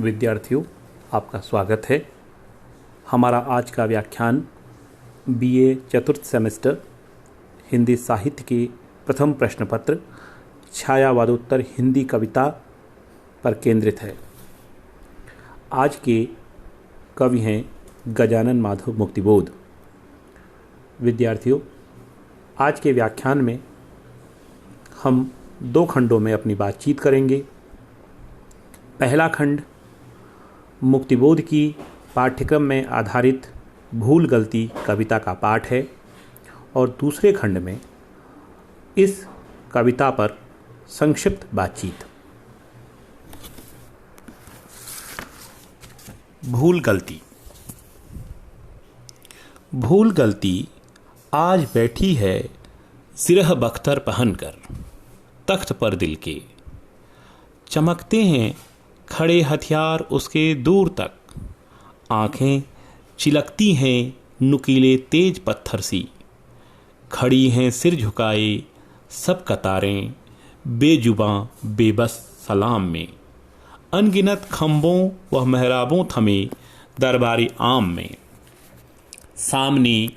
विद्यार्थियों, आपका स्वागत है। हमारा आज का व्याख्यान बीए चतुर्थ सेमेस्टर हिंदी साहित्य के प्रथम प्रश्न पत्र छायावादोत्तर हिंदी कविता पर केंद्रित है। आज के कवि हैं गजानन माधव मुक्तिबोध। विद्यार्थियों, आज के व्याख्यान में हम दो खंडों में अपनी बातचीत करेंगे। पहला खंड मुक्तिबोध की पाठ्यक्रम में आधारित भूल गलती कविता का पाठ है और दूसरे खंड में इस कविता पर संक्षिप्त बातचीत। भूल गलती। भूल गलती आज बैठी है सिरह बख्तर पहनकर तख्त पर दिल के, चमकते हैं खड़े हथियार उसके दूर तक, आंखें चिलकती हैं नुकीले तेज पत्थर सी, खड़ी हैं सिर झुकाए सब कतारें बेजुबां बेबस सलाम में, अनगिनत खंभों व मेहराबों थमे दरबारी आम में, सामने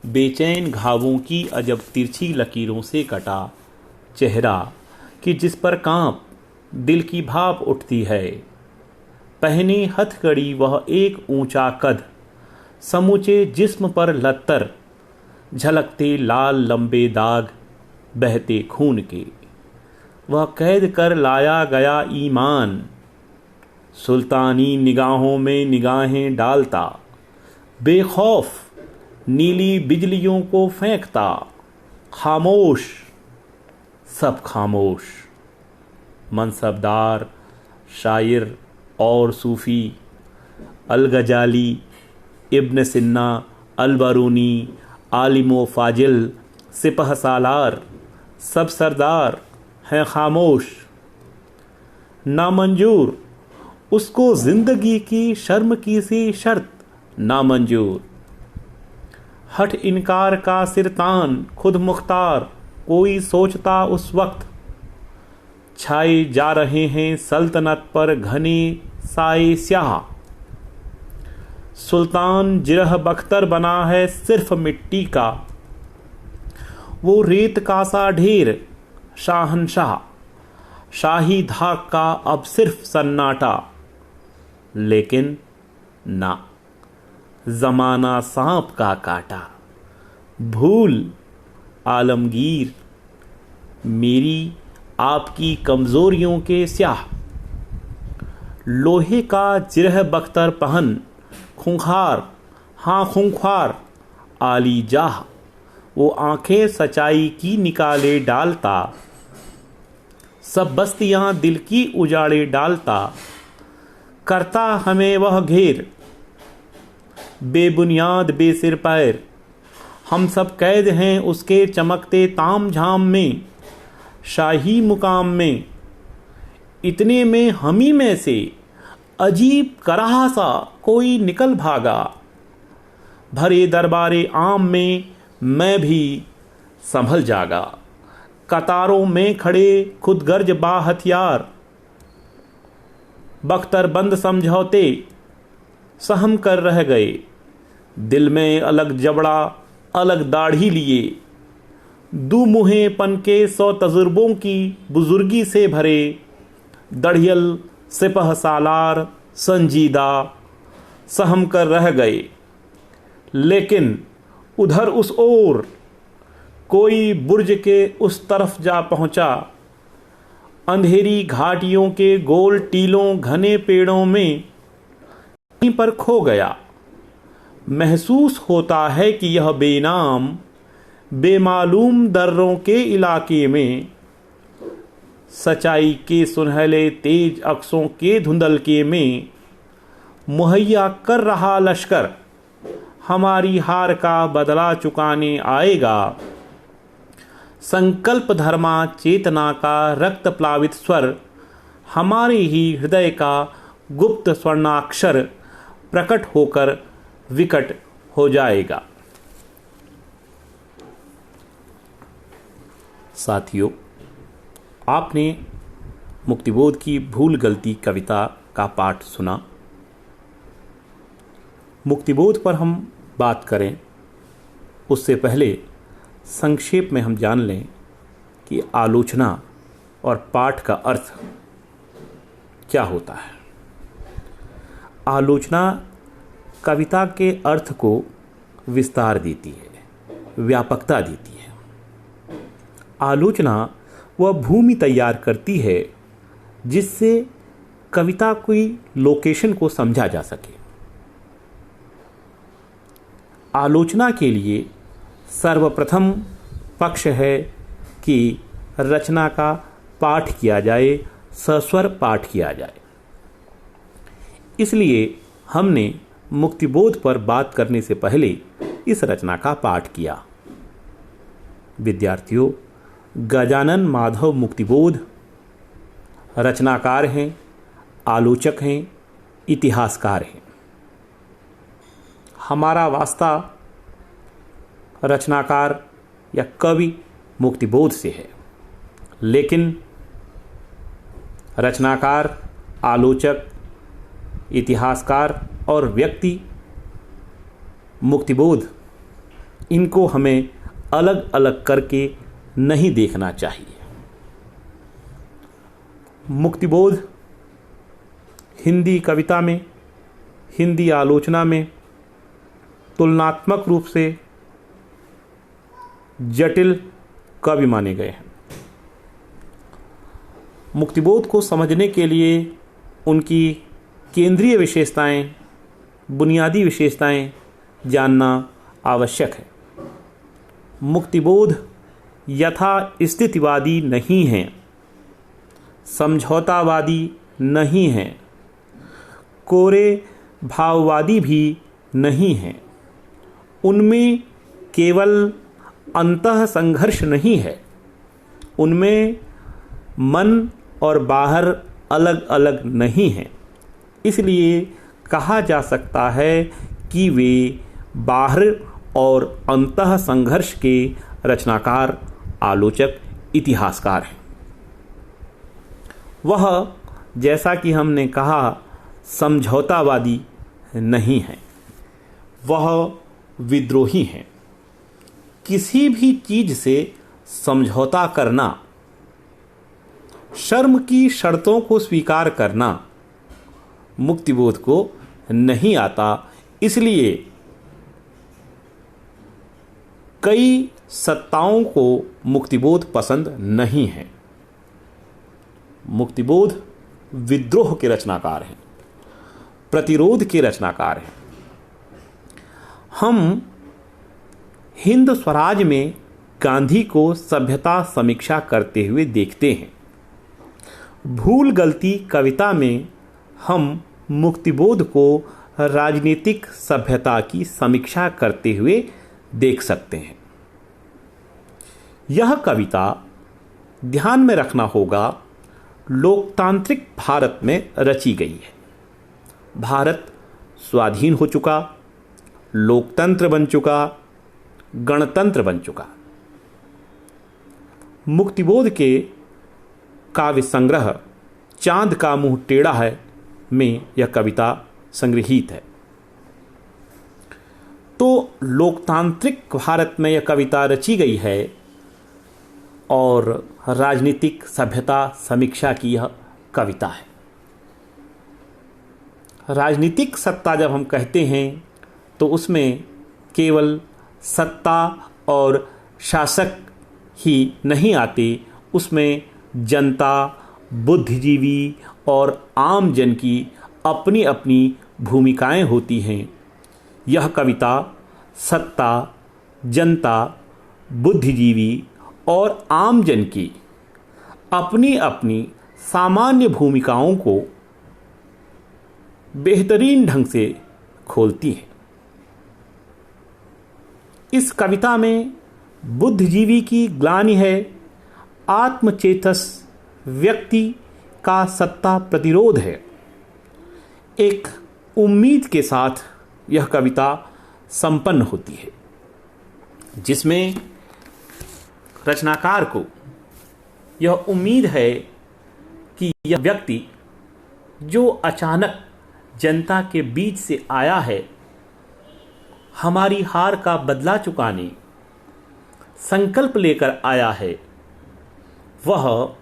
बेचैन घावों की अजब तिरछी लकीरों से कटा चेहरा कि जिस पर कांप दिल की भाप उठती है, पहने हथकड़ी वह एक ऊंचा कद, समूचे जिस्म पर लत्तर, झलकते लाल लंबे दाग बहते खून के, वह कैद कर लाया गया ईमान, सुल्तानी निगाहों में निगाहें डालता, बेखौफ नीली बिजलियों को फेंकता, खामोश सब खामोश, मनसबदार शायर और सूफ़ी, अल-गजाली, इब्न सिन्ना, अल-बरूनी, आलिम फाजिल, सिपह सालार, सब सरदार हैं खामोश। नामंजूर उसको ज़िंदगी की शर्म की सी शर्त नामंजूर, हठ इनकार का सिरतान खुद मुख्तार कोई सोचता उस वक्त, छाए जा रहे हैं सल्तनत पर घने साए स्याह, सुल्तान जिरह बख्तर बना है सिर्फ मिट्टी का, वो रेत का सा ढेर शाहनशाह, शाही धाक का अब सिर्फ सन्नाटा, लेकिन ना जमाना सांप का काटा, भूल आलमगीर मेरी आपकी कमजोरियों के स्याह, लोहे का जिरह बख्तर पहन खूंखार, हाँ खूंखार आली जाह, वो आंखें सच्चाई की निकाले डालता, सब बस्तियां दिल की उजाड़े डालता, करता हमें वह घेर बेबुनियाद बेसिर पैर, हम सब कैद हैं उसके चमकते ताम झाम में, शाही मुकाम में, इतने में हमी में से अजीब कराह सा कोई निकल भागा, भरे दरबारे आम में मैं भी संभल जागा, कतारों में खड़े खुदगर्ज बा हथियार, बख्तर बंद समझौते सहम कर रह गए, दिल में अलग जबड़ा अलग दाढ़ी लिए, दू मुहे पन के 100 तजुर्बों की बुजुर्गी से भरे, दढ़ियल सिपह सालार संजीदा सहम कर रह गए, लेकिन उधर उस ओर कोई बुर्ज के उस तरफ जा पहुंचा, अंधेरी घाटियों के गोल टीलों घने पेड़ों में कहीं पर खो गया, महसूस होता है कि यह बेनाम बेमालूम दर्रों के इलाके में, सच्चाई के सुनहले तेज अक्सों के धुंधलके में, मुहैया कर रहा लश्कर हमारी हार का बदला चुकाने आएगा, संकल्प धर्मा चेतना का रक्त प्लावित स्वर हमारे ही हृदय का गुप्त स्वर्णाक्षर प्रकट होकर विकट हो जाएगा। साथियों, आपने मुक्तिबोध की भूल गलती कविता का पाठ सुना। मुक्तिबोध पर हम बात करें उससे पहले संक्षेप में हम जान लें कि आलोचना और पाठ का अर्थ क्या होता है। आलोचना कविता के अर्थ को विस्तार देती है, व्यापकता देती है। आलोचना वह भूमि तैयार करती है जिससे कविता की लोकेशन को समझा जा सके। आलोचना के लिए सर्वप्रथम पक्ष है कि रचना का पाठ किया जाए, सस्वर पाठ किया जाए। इसलिए हमने मुक्तिबोध पर बात करने से पहले इस रचना का पाठ किया। विद्यार्थियों, गजानन माधव मुक्तिबोध रचनाकार हैं, आलोचक हैं, इतिहासकार हैं। हमारा वास्ता रचनाकार या कवि मुक्तिबोध से है, लेकिन रचनाकार, आलोचक, इतिहासकार और व्यक्ति मुक्तिबोध, इनको हमें अलग अलग करके नहीं देखना चाहिए। मुक्तिबोध हिंदी कविता में, हिंदी आलोचना में तुलनात्मक रूप से जटिल कवि माने गए हैं। मुक्तिबोध को समझने के लिए उनकी केंद्रीय विशेषताएं, बुनियादी विशेषताएं जानना आवश्यक है। मुक्तिबोध यथास्थितिवादी नहीं हैं, समझौतावादी नहीं हैं, कोरे भाववादी भी नहीं हैं। उनमें केवल अंतः संघर्ष नहीं है, उनमें मन और बाहर अलग अलग नहीं हैं। इसलिए कहा जा सकता है कि वे बाहर और अंतः संघर्ष के रचनाकार, आलोचक, इतिहासकार हैं। वह, जैसा कि हमने कहा, समझौतावादी नहीं हैं, वह विद्रोही हैं। किसी भी चीज से समझौता करना, शर्म की शर्तों को स्वीकार करना मुक्तिबोध को नहीं आता। इसलिए कई सत्ताओं को मुक्तिबोध पसंद नहीं है। मुक्तिबोध विद्रोह के रचनाकार हैं, प्रतिरोध के रचनाकार हैं। हम हिंद स्वराज में गांधी को सभ्यता समीक्षा करते हुए देखते हैं। भूल गलती कविता में हम मुक्तिबोध को राजनीतिक सभ्यता की समीक्षा करते हुए देख सकते हैं। यह कविता, ध्यान में रखना होगा, लोकतांत्रिक भारत में रची गई है। भारत स्वाधीन हो चुका, लोकतंत्र बन चुका, गणतंत्र बन चुका। मुक्तिबोध के काव्य संग्रह चांद का मुंह टेढ़ा है में यह कविता संग्रहित है। तो लोकतांत्रिक भारत में यह कविता रची गई है और राजनीतिक सभ्यता समीक्षा की यह कविता है। राजनीतिक सत्ता जब हम कहते हैं तो उसमें केवल सत्ता और शासक ही नहीं आते, उसमें जनता, बुद्धिजीवी और आम जन की अपनी अपनी भूमिकाएं होती हैं। यह कविता सत्ता, जनता, बुद्धिजीवी और आम जन की अपनी अपनी सामान्य भूमिकाओं को बेहतरीन ढंग से खोलती है। इस कविता में बुद्धिजीवी की ग्लानि है, आत्मचेतस व्यक्ति का सत्ता प्रतिरोध है। एक उम्मीद के साथ यह कविता संपन्न होती है, जिसमें रचनाकार को यह उम्मीद है कि यह व्यक्ति जो अचानक जनता के बीच से आया है, हमारी हार का बदला चुकाने संकल्प लेकर आया है, वह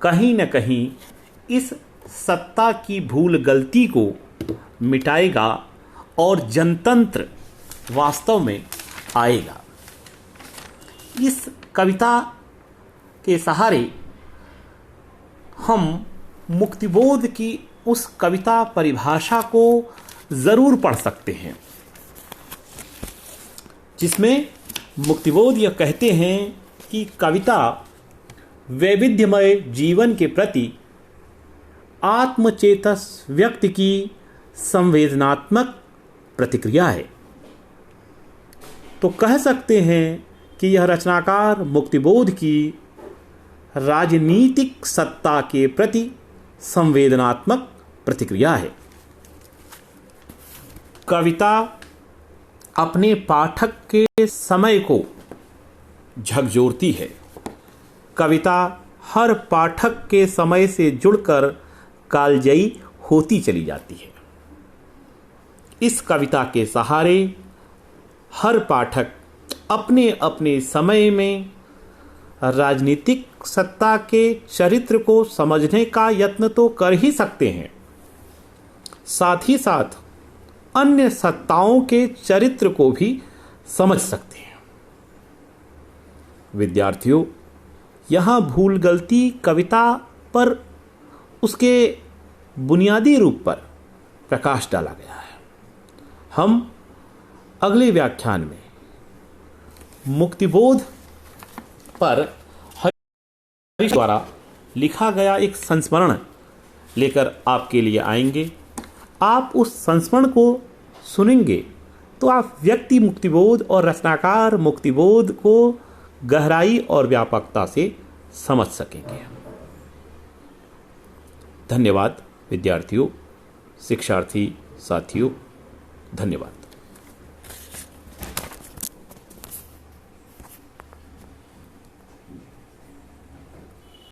कहीं न कहीं इस सत्ता की भूल गलती को मिटाएगा और जनतंत्र वास्तव में आएगा। इस कविता के सहारे हम मुक्तिबोध की उस कविता परिभाषा को ज़रूर पढ़ सकते हैं, जिसमें मुक्तिबोध यह कहते हैं कि कविता वैविध्यमय जीवन के प्रति आत्मचेतस व्यक्ति की संवेदनात्मक प्रतिक्रिया है। तो कह सकते हैं कि यह रचनाकार मुक्तिबोध की राजनीतिक सत्ता के प्रति संवेदनात्मक प्रतिक्रिया है। कविता अपने पाठक के समय को झकझोरती है। कविता हर पाठक के समय से जुड़कर कालजयी होती चली जाती है। इस कविता के सहारे हर पाठक अपने अपने समय में राजनीतिक सत्ता के चरित्र को समझने का यत्न तो कर ही सकते हैं, साथ ही साथ अन्य सत्ताओं के चरित्र को भी समझ सकते हैं। विद्यार्थियों, यहाँ भूल गलती कविता पर उसके बुनियादी रूप पर प्रकाश डाला गया है। हम अगले व्याख्यान में मुक्तिबोध पर हरीश द्वारा लिखा गया एक संस्मरण लेकर आपके लिए आएंगे। आप उस संस्मरण को सुनेंगे तो आप व्यक्ति मुक्तिबोध और रचनाकार मुक्तिबोध को गहराई और व्यापकता से समझ सकेंगे। धन्यवाद विद्यार्थियों, शिक्षार्थी साथियों, धन्यवाद।